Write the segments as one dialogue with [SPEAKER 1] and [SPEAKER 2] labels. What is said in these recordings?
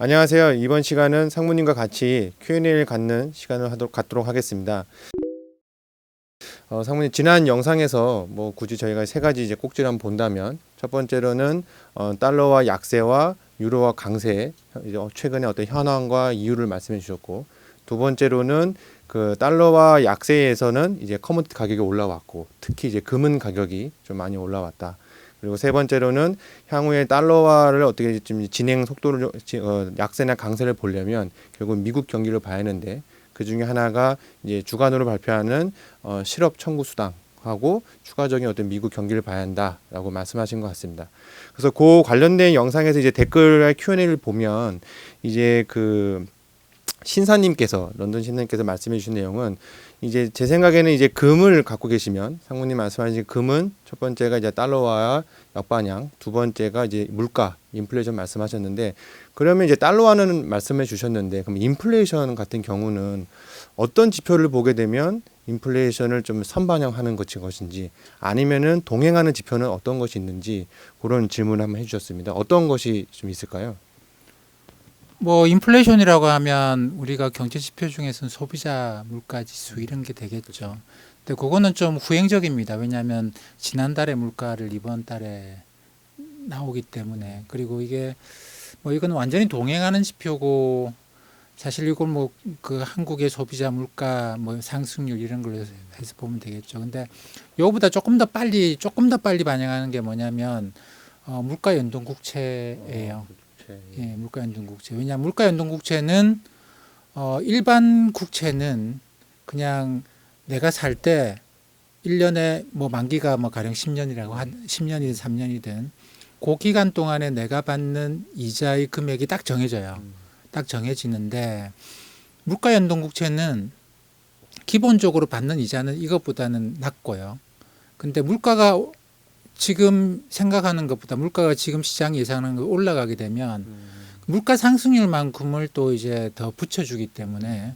[SPEAKER 1] 안녕하세요. 이번 시간은 상무님과 같이 Q&A를 갖는 시간을 갖도록 하겠습니다. 상무님 지난 영상에서 뭐 굳이 저희가 세 가지 이제 꼭지를 한번 본다면 첫 번째로는 달러와 약세와 유로와 강세 이제 최근에 어떤 현황과 이유를 말씀해 주셨고, 두 번째로는 그 달러와 약세에서는 이제 커머디티 가격이 올라왔고 특히 이제 금은 가격이 좀 많이 올라왔다. 그리고 세 번째로는 향후에 달러화를 어떻게 좀 진행 속도를 약세나 강세를 보려면 결국 미국 경기를 봐야 하는데, 그 중에 하나가 이제 주간으로 발표하는 실업 청구 수당하고 추가적인 어떤 미국 경기를 봐야 한다라고 말씀하신 것 같습니다. 그래서 그 관련된 영상에서 이제 댓글 Q&A를 보면 이제 그 신사님께서 런던 신사님께서 말씀해 주신 내용은 이제 제 생각에는 이제 금을 갖고 계시면 상무님 말씀하신 금은 첫 번째가 이제 달러와 역반향, 두 번째가 이제 물가 인플레이션 말씀하셨는데, 그러면 이제 달러화는 말씀해 주셨는데 그럼 인플레이션 같은 경우는 어떤 지표를 보게 되면 인플레이션을 좀 선반영하는 것인지 아니면은 동행하는 지표는 어떤 것이 있는지 그런 질문을 한번 해주셨습니다. 어떤 것이 좀 있을까요?
[SPEAKER 2] 뭐 인플레이션이라고 하면 우리가 경제 지표 중에서는 소비자 물가 지수 이런 게 되겠죠. 근데 그거는 좀 후행적입니다. 왜냐하면 지난달에 물가를 이번 달에 나오기 때문에, 그리고 이게 뭐 이건 완전히 동행하는 지표고, 사실 이걸 뭐 그 한국의 소비자 물가 뭐 상승률 이런 걸로 해서 보면 되겠죠. 근데 요거보다 조금 더 빨리 반영하는 게 뭐냐면 물가 연동 국채예요. 예, 물가 연동 국채. 왜냐 물가 연동 국채는 일반 국채는 그냥 내가 살 때 1년에 뭐 만기가 뭐 가령 10년이라고 한 10년이든 3년이든 그 기간 동안에 내가 받는 이자의 금액이 딱 정해져요. 딱 정해지는데 물가 연동 국채는 기본적으로 받는 이자는 이것보다는 낮고요. 근데 물가가 지금 생각하는 것보다 물가가 지금 시장이 예상하는 거 올라가게 되면 물가 상승률만큼을 또 이제 더 붙여주기 때문에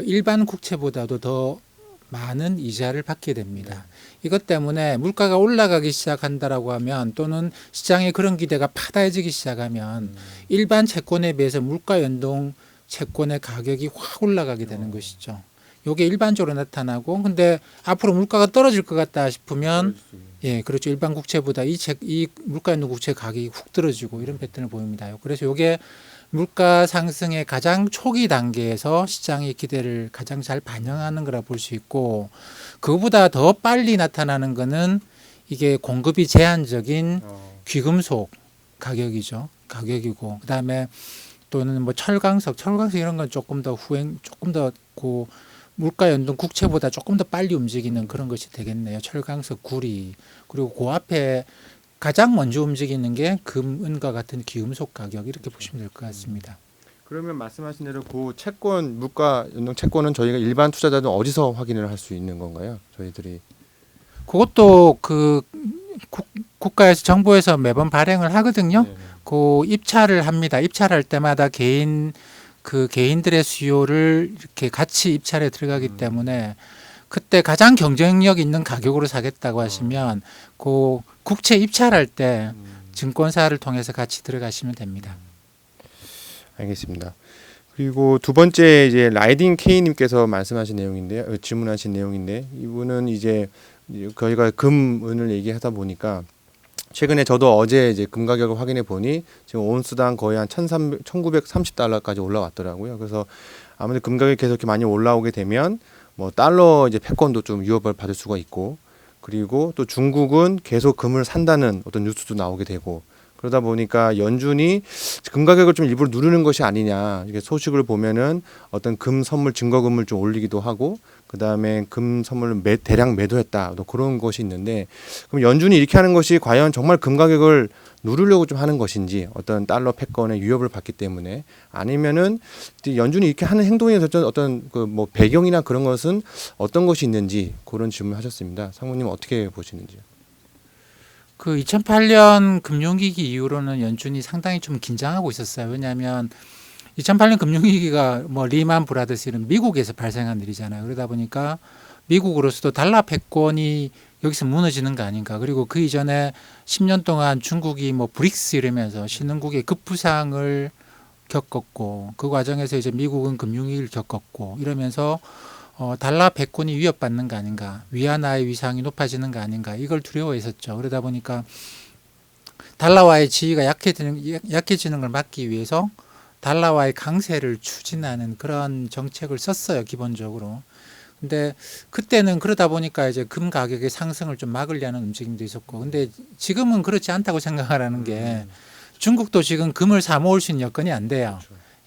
[SPEAKER 2] 일반 국채보다도 더 많은 이자를 받게 됩니다. 이것 때문에 물가가 올라가기 시작한다라고 하면, 또는 시장에 그런 기대가 파다해지기 시작하면 일반 채권에 비해서 물가 연동 채권의 가격이 확 올라가게 되는 것이죠. 이게 일반적으로 나타나고, 근데 앞으로 물가가 떨어질 것 같다 싶으면 예, 그렇죠. 일반 국채보다 이 물가 연동 국채 가격이 훅 떨어지고 이런 패턴을 보입니다. 그래서 이게 물가 상승의 가장 초기 단계에서 시장의 기대를 가장 잘 반영하는 거라 볼 수 있고, 그거보다 더 빨리 나타나는 거는 이게 공급이 제한적인 귀금속 가격이죠. 가격이고, 그다음에 또는 뭐 철강석 이런 건 조금 더 물가 연동 국채보다 조금 더 빨리 움직이는 그런 것이 되겠네요. 철강석, 구리. 그리고 그 앞에 가장 먼저 움직이는 게 금, 은과 같은 귀금속 가격, 이렇게 보시면 될 것 같습니다.
[SPEAKER 1] 그러면 말씀하신 대로 그 채권 물가 연동 채권은 저희가 일반 투자자는 어디서 확인을 할 수 있는 건가요? 저희들이
[SPEAKER 2] 그것도 그 국가에서 정부에서 매번 발행을 하거든요.
[SPEAKER 1] 네.
[SPEAKER 2] 그 입찰을 합니다. 입찰할 때마다 개인들의 수요를 이렇게 같이 입찰에 들어가기 때문에 그때 가장 경쟁력 있는 가격으로 사겠다고 하시면 그 국채 입찰할 때 증권사를 통해서 같이 들어가시면 됩니다.
[SPEAKER 1] 알겠습니다. 그리고 두 번째 이제 라이딩 K님께서 말씀하신 내용인데요, 질문하신 내용인데, 이분은 이제 저희가 금, 은을 얘기하다 보니까 최근에 저도 어제 이제 금 가격을 확인해 보니 지금 온스당 거의 한 1930달러까지 올라왔더라고요. 그래서 아무래도 금 가격이 계속 이렇게 많이 올라오게 되면 뭐 달러 이제 패권도 좀 위협을 받을 수가 있고, 그리고 또 중국은 계속 금을 산다는 어떤 뉴스도 나오게 되고, 그러다 보니까 연준이 금 가격을 좀 일부러 누르는 것이 아니냐, 이게 소식을 보면은 어떤 금 선물 증거금을 좀 올리기도 하고, 그 다음에 금 선물을 대량 매도했다, 또 그런 것이 있는데, 그럼 연준이 이렇게 하는 것이 과연 정말 금 가격을 누르려고 좀 하는 것인지, 어떤 달러 패권의 위협을 받기 때문에, 아니면은 연준이 이렇게 하는 행동에 대해서 어떤 그 뭐 배경이나 그런 것은 어떤 것이 있는지 그런 질문하셨습니다. 상무님 어떻게 보시는지요?
[SPEAKER 2] 그 2008년 금융위기 이후로는 연준이 상당히 좀 긴장하고 있었어요. 왜냐하면 2008년 금융위기가 뭐 리만 브라더스 이런 미국에서 발생한 일이잖아요. 그러다 보니까 미국으로서도 달러 패권이 여기서 무너지는 거 아닌가. 그리고 그 이전에 10년 동안 중국이 뭐 브릭스 이러면서 신흥국의 급부상을 겪었고 그 과정에서 이제 미국은 금융위기를 겪었고 이러면서 달러 패권이 위협받는 거 아닌가, 위안화의 위상이 높아지는 거 아닌가 이걸 두려워했었죠. 그러다 보니까 달러와의 지위가 약해지는 걸 막기 위해서 달러와의 강세를 추진하는 그런 정책을 썼어요, 기본적으로. 근데 그때는 그러다 보니까 이제 금 가격의 상승을 좀 막으려는 움직임도 있었고, 근데 지금은 그렇지 않다고 생각하라는 게 중국도 지금 금을 사 모을 수 있는 여건이 안 돼요.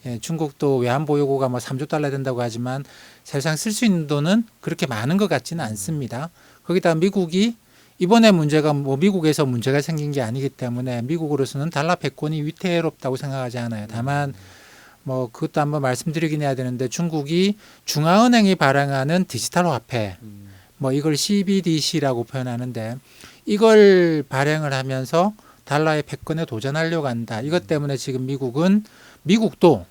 [SPEAKER 2] 예, 중국도 외환 보유고가 뭐 3조 달러 된다고 하지만 사실상 쓸 수 있는 돈은 그렇게 많은 것 같지는 않습니다. 거기다 미국이 이번에 문제가 뭐 미국에서 문제가 생긴 게 아니기 때문에 미국으로서는 달러 패권이 위태롭다고 생각하지 않아요. 다만 뭐 그것도 한번 말씀드리긴 해야 되는데 중국이 중앙은행이 발행하는 디지털 화폐 뭐 이걸 CBDC라고 표현하는데 이걸 발행을 하면서 달러의 패권에 도전하려고 한다. 이것 때문에 지금 미국도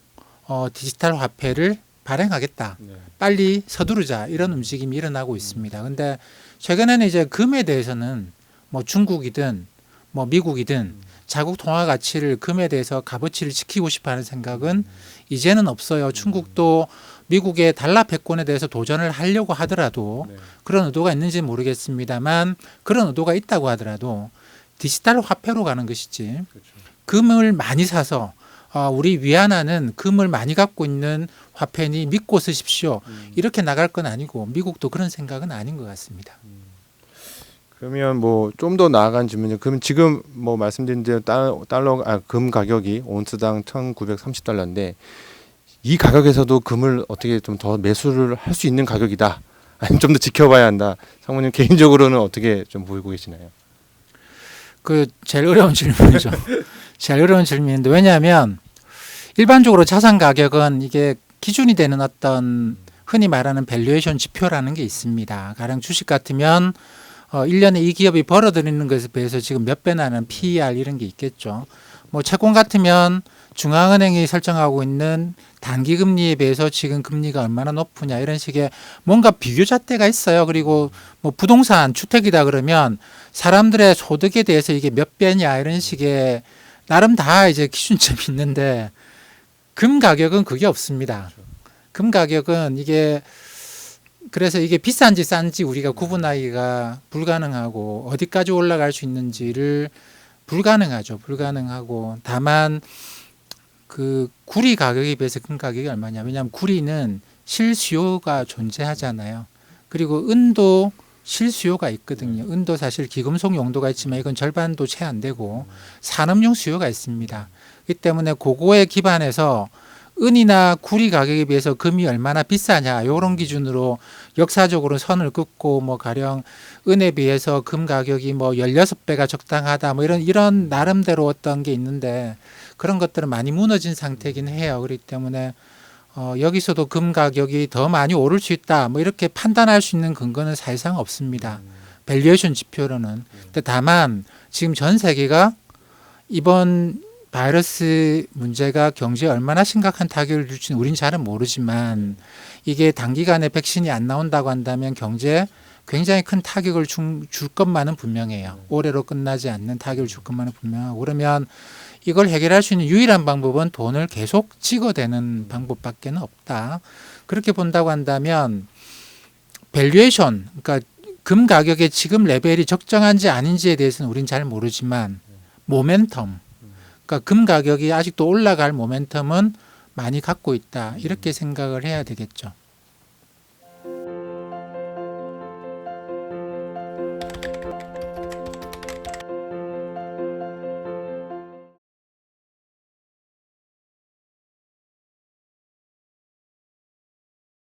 [SPEAKER 2] 디지털 화폐를 발행하겠다.
[SPEAKER 1] 네.
[SPEAKER 2] 빨리 서두르자. 이런 움직임이 일어나고 있습니다. 근데 최근에는 이제 금에 대해서는 뭐 중국이든 뭐 미국이든 자국 통화 가치를 금에 대해서 값어치를 지키고 싶어 하는 생각은 이제는 없어요. 중국도 미국의 달러 패권에 대해서 도전을 하려고 하더라도
[SPEAKER 1] 네.
[SPEAKER 2] 그런 의도가 있는지 모르겠습니다만 그런 의도가 있다고 하더라도 디지털 화폐로 가는 것이지
[SPEAKER 1] 그렇죠.
[SPEAKER 2] 금을 많이 사서 우리 위안화는 금을 많이 갖고 있는 화폐니 믿고 쓰십시오. 이렇게 나갈 건 아니고 미국도 그런 생각은 아닌 것 같습니다.
[SPEAKER 1] 그러면 뭐 좀 더 나아간 질문이 그럼 지금 뭐 말씀드린 대로 금 가격이 온스당 1,930달러인데 이 가격에서도 금을 어떻게 좀 더 매수를 할 수 있는 가격이다. 아니면 좀 더 지켜봐야 한다. 상무님 개인적으로는 어떻게 좀 보이고 계시나요?
[SPEAKER 2] 그 제일 어려운 질문이죠. 제일 어려운 질문인데 왜냐하면 일반적으로 자산 가격은 이게 기준이 되는 어떤 흔히 말하는 밸류에이션 지표라는 게 있습니다. 가령 주식 같으면 1년에 이 기업이 벌어들이는 것에 비해서 지금 몇 배 나는 PER 이런 게 있겠죠. 뭐 채권 같으면 중앙은행이 설정하고 있는 단기 금리에 비해서 지금 금리가 얼마나 높으냐 이런 식의 뭔가 비교 잣대가 있어요. 그리고 뭐 부동산 주택이다 그러면 사람들의 소득에 대해서 이게 몇 배냐 이런 식의 나름 다 이제 기준점이 있는데 금 가격은 그게 없습니다. 금 가격은 이게 그래서 이게 비싼지 싼지 우리가 구분하기가 불가능하고 어디까지 올라갈 수 있는지를 불가능하고 다만 그 구리 가격에 비해서 금 가격이 얼마냐. 왜냐하면 구리는 실수요가 존재하잖아요. 그리고 은도 실수요가 있거든요. 은도 사실 기금속 용도가 있지만 이건 절반도 채 안 되고 산업용 수요가 있습니다. 그렇기 때문에 그거에 기반해서 은이나 구리 가격에 비해서 금이 얼마나 비싸냐 이런 기준으로 역사적으로 선을 긋고 뭐 가령 은에 비해서 금 가격이 뭐 16배가 적당하다 뭐 이런 나름대로 어떤 게 있는데 그런 것들은 많이 무너진 상태이긴 해요. 그렇기 때문에 여기서도 금 가격이 더 많이 오를 수 있다 뭐 이렇게 판단할 수 있는 근거는 사실상 없습니다. 밸류에이션 지표로는. 근데 다만 지금 전 세계가 이번 바이러스 문제가 경제에 얼마나 심각한 타격을 줄지는 우린 잘은 모르지만 이게 단기간에 백신이 안 나온다고 한다면 경제에 굉장히 큰 타격을 줄 것만은 분명해요. 올해로 끝나지 않는 타격을 줄 것만은 분명하고 그러면 이걸 해결할 수 있는 유일한 방법은 돈을 계속 찍어대는 방법밖에 없다. 그렇게 본다고 한다면 밸류에이션, 그러니까 금 가격의 지금 레벨이 적정한지 아닌지에 대해서는 우린 잘 모르지만 모멘텀, 그러니까 금 가격이 아직도 올라갈 모멘텀은 많이 갖고 있다. 이렇게 생각을 해야 되겠죠.